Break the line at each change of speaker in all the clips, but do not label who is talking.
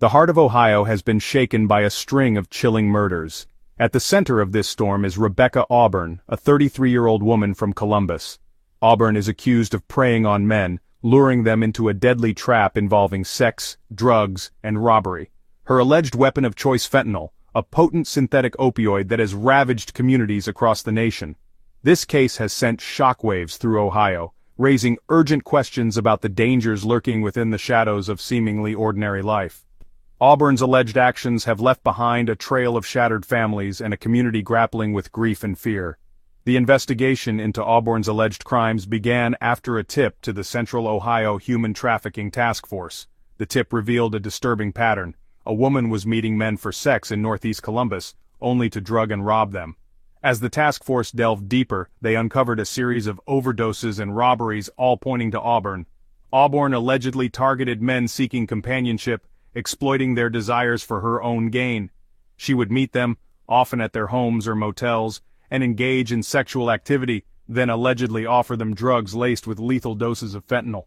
The heart of Ohio has been shaken by a string of chilling murders. At the center of this storm is Rebecca Auburn, a 33-year-old woman from Columbus. Auburn is accused of preying on men, luring them into a deadly trap involving sex, drugs, and robbery. Her alleged weapon of choice, fentanyl, a potent synthetic opioid that has ravaged communities across the nation. This case has sent shockwaves through Ohio, raising urgent questions about the dangers lurking within the shadows of seemingly ordinary life. Auburn's alleged actions have left behind a trail of shattered families and a community grappling with grief and fear. The investigation into Auburn's alleged crimes began after a tip to the Central Ohio Human Trafficking Task Force. The tip revealed a disturbing pattern. A woman was meeting men for sex in northeast Columbus, only to drug and rob them. As the task force delved deeper, they uncovered a series of overdoses and robberies, all pointing to Auburn. Auburn allegedly targeted men seeking companionship, exploiting their desires for her own gain. She would meet them, often at their homes or motels, and engage in sexual activity, then allegedly offer them drugs laced with lethal doses of fentanyl.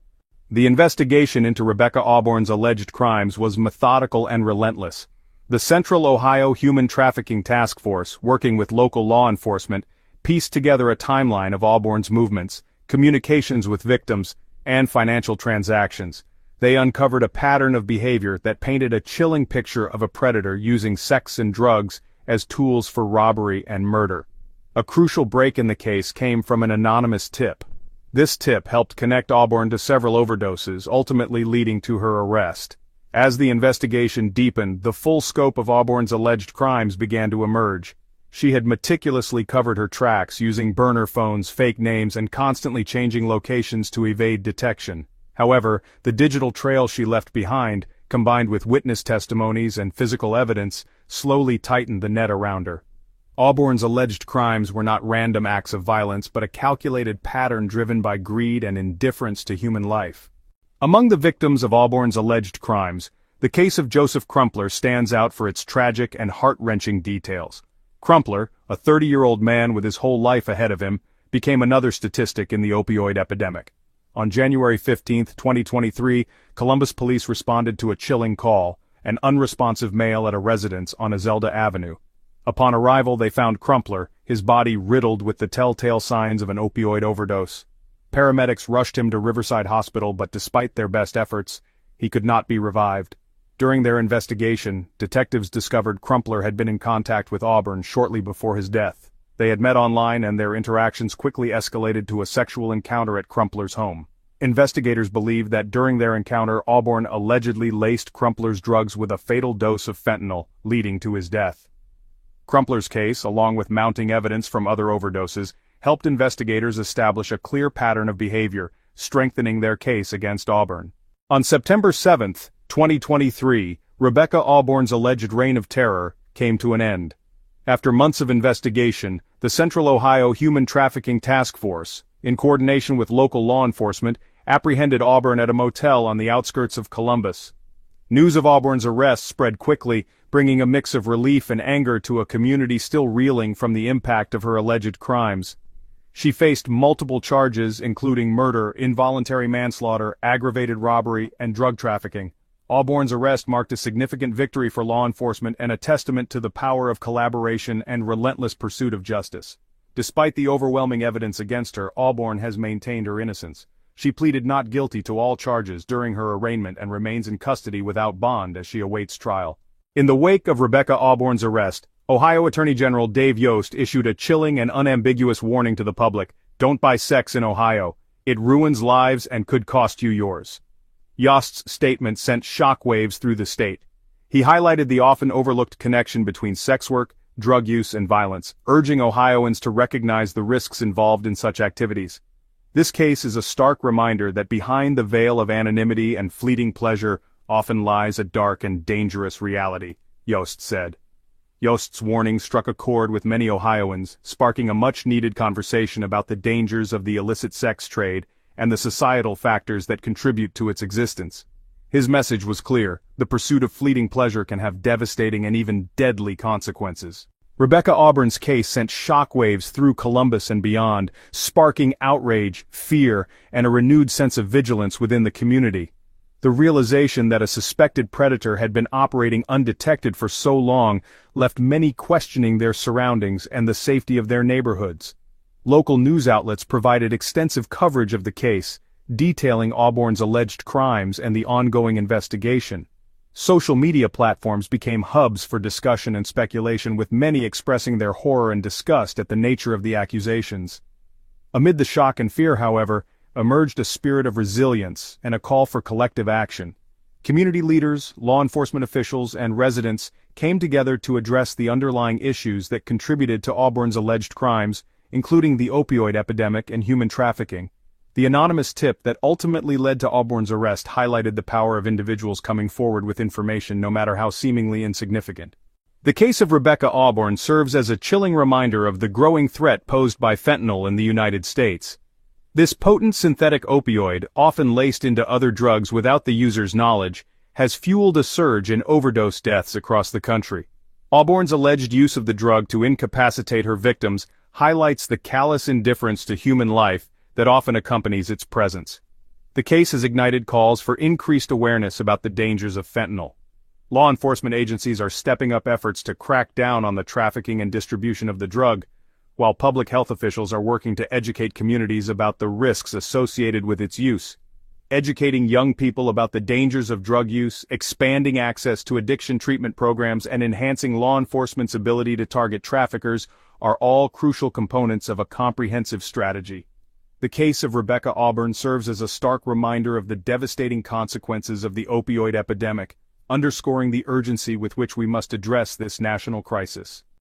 The investigation into Rebecca Auburn's alleged crimes was methodical and relentless. The Central Ohio Human Trafficking Task Force, working with local law enforcement, pieced together a timeline of Auburn's movements, communications with victims, and financial transactions. They uncovered a pattern of behavior that painted a chilling picture of a predator using sex and drugs as tools for robbery and murder. A crucial break in the case came from an anonymous tip. This tip helped connect Auburn to several overdoses, ultimately leading to her arrest. As the investigation deepened, the full scope of Auburn's alleged crimes began to emerge. She had meticulously covered her tracks using burner phones, fake names, and constantly changing locations to evade detection. However, the digital trail she left behind, combined with witness testimonies and physical evidence, slowly tightened the net around her. Auburn's alleged crimes were not random acts of violence but a calculated pattern driven by greed and indifference to human life. Among the victims of Auburn's alleged crimes, the case of Joseph Crumpler stands out for its tragic and heart-wrenching details. Crumpler, a 30-year-old man with his whole life ahead of him, became another statistic in the opioid epidemic. On January 15, 2023, Columbus police responded to a chilling call, an unresponsive male at a residence on Azelda Avenue. Upon arrival, they found Crumpler, his body riddled with the telltale signs of an opioid overdose. Paramedics rushed him to Riverside Hospital, but despite their best efforts, he could not be revived. During their investigation, detectives discovered Crumpler had been in contact with Auburn shortly before his death. They had met online and their interactions quickly escalated to a sexual encounter at Crumpler's home. Investigators believe that during their encounter, Auburn allegedly laced Crumpler's drugs with a fatal dose of fentanyl, leading to his death. Crumpler's case, along with mounting evidence from other overdoses, helped investigators establish a clear pattern of behavior, strengthening their case against Auburn. On September 7, 2023, Rebecca Auburn's alleged reign of terror came to an end. After months of investigation, the Central Ohio Human Trafficking Task Force, in coordination with local law enforcement, apprehended Auburn at a motel on the outskirts of Columbus. News of Auburn's arrest spread quickly, bringing a mix of relief and anger to a community still reeling from the impact of her alleged crimes. She faced multiple charges including murder, involuntary manslaughter, aggravated robbery, and drug trafficking. Auburn's arrest marked a significant victory for law enforcement and a testament to the power of collaboration and relentless pursuit of justice. Despite the overwhelming evidence against her, Auburn has maintained her innocence. She pleaded not guilty to all charges during her arraignment and remains in custody without bond as she awaits trial. In the wake of Rebecca Auburn's arrest, Ohio Attorney General Dave Yost issued a chilling and unambiguous warning to the public: don't buy sex in Ohio. It ruins lives and could cost you yours. Yost's statement sent shockwaves through the state. He highlighted the often overlooked connection between sex work, drug use, and violence, urging Ohioans to recognize the risks involved in such activities. This case is a stark reminder that behind the veil of anonymity and fleeting pleasure often lies a dark and dangerous reality, Yost said. Yost's warning struck a chord with many Ohioans, sparking a much-needed conversation about the dangers of the illicit sex trade and the societal factors that contribute to its existence. His message was clear: the pursuit of fleeting pleasure can have devastating and even deadly consequences. Rebecca Auburn's case sent shockwaves through Columbus and beyond, sparking outrage, fear, and a renewed sense of vigilance within the community. The realization that a suspected predator had been operating undetected for so long left many questioning their surroundings and the safety of their neighborhoods. Local news outlets provided extensive coverage of the case, detailing Auburn's alleged crimes and the ongoing investigation. Social media platforms became hubs for discussion and speculation, with many expressing their horror and disgust at the nature of the accusations. Amid the shock and fear, however, emerged a spirit of resilience and a call for collective action. Community leaders, law enforcement officials, and residents came together to address the underlying issues that contributed to Auburn's alleged crimes, including the opioid epidemic and human trafficking. The anonymous tip that ultimately led to Auburn's arrest highlighted the power of individuals coming forward with information, no matter how seemingly insignificant. The case of Rebecca Auburn serves as a chilling reminder of the growing threat posed by fentanyl in the United States. This potent synthetic opioid, often laced into other drugs without the user's knowledge, has fueled a surge in overdose deaths across the country. Auburn's alleged use of the drug to incapacitate her victims highlights the callous indifference to human life that often accompanies its presence. The case has ignited calls for increased awareness about the dangers of fentanyl. Law enforcement agencies are stepping up efforts to crack down on the trafficking and distribution of the drug, while public health officials are working to educate communities about the risks associated with its use. Educating young people about the dangers of drug use, expanding access to addiction treatment programs, and enhancing law enforcement's ability to target traffickers are all crucial components of a comprehensive strategy. The case of Rebecca Auburn serves as a stark reminder of the devastating consequences of the opioid epidemic, underscoring the urgency with which we must address this national crisis.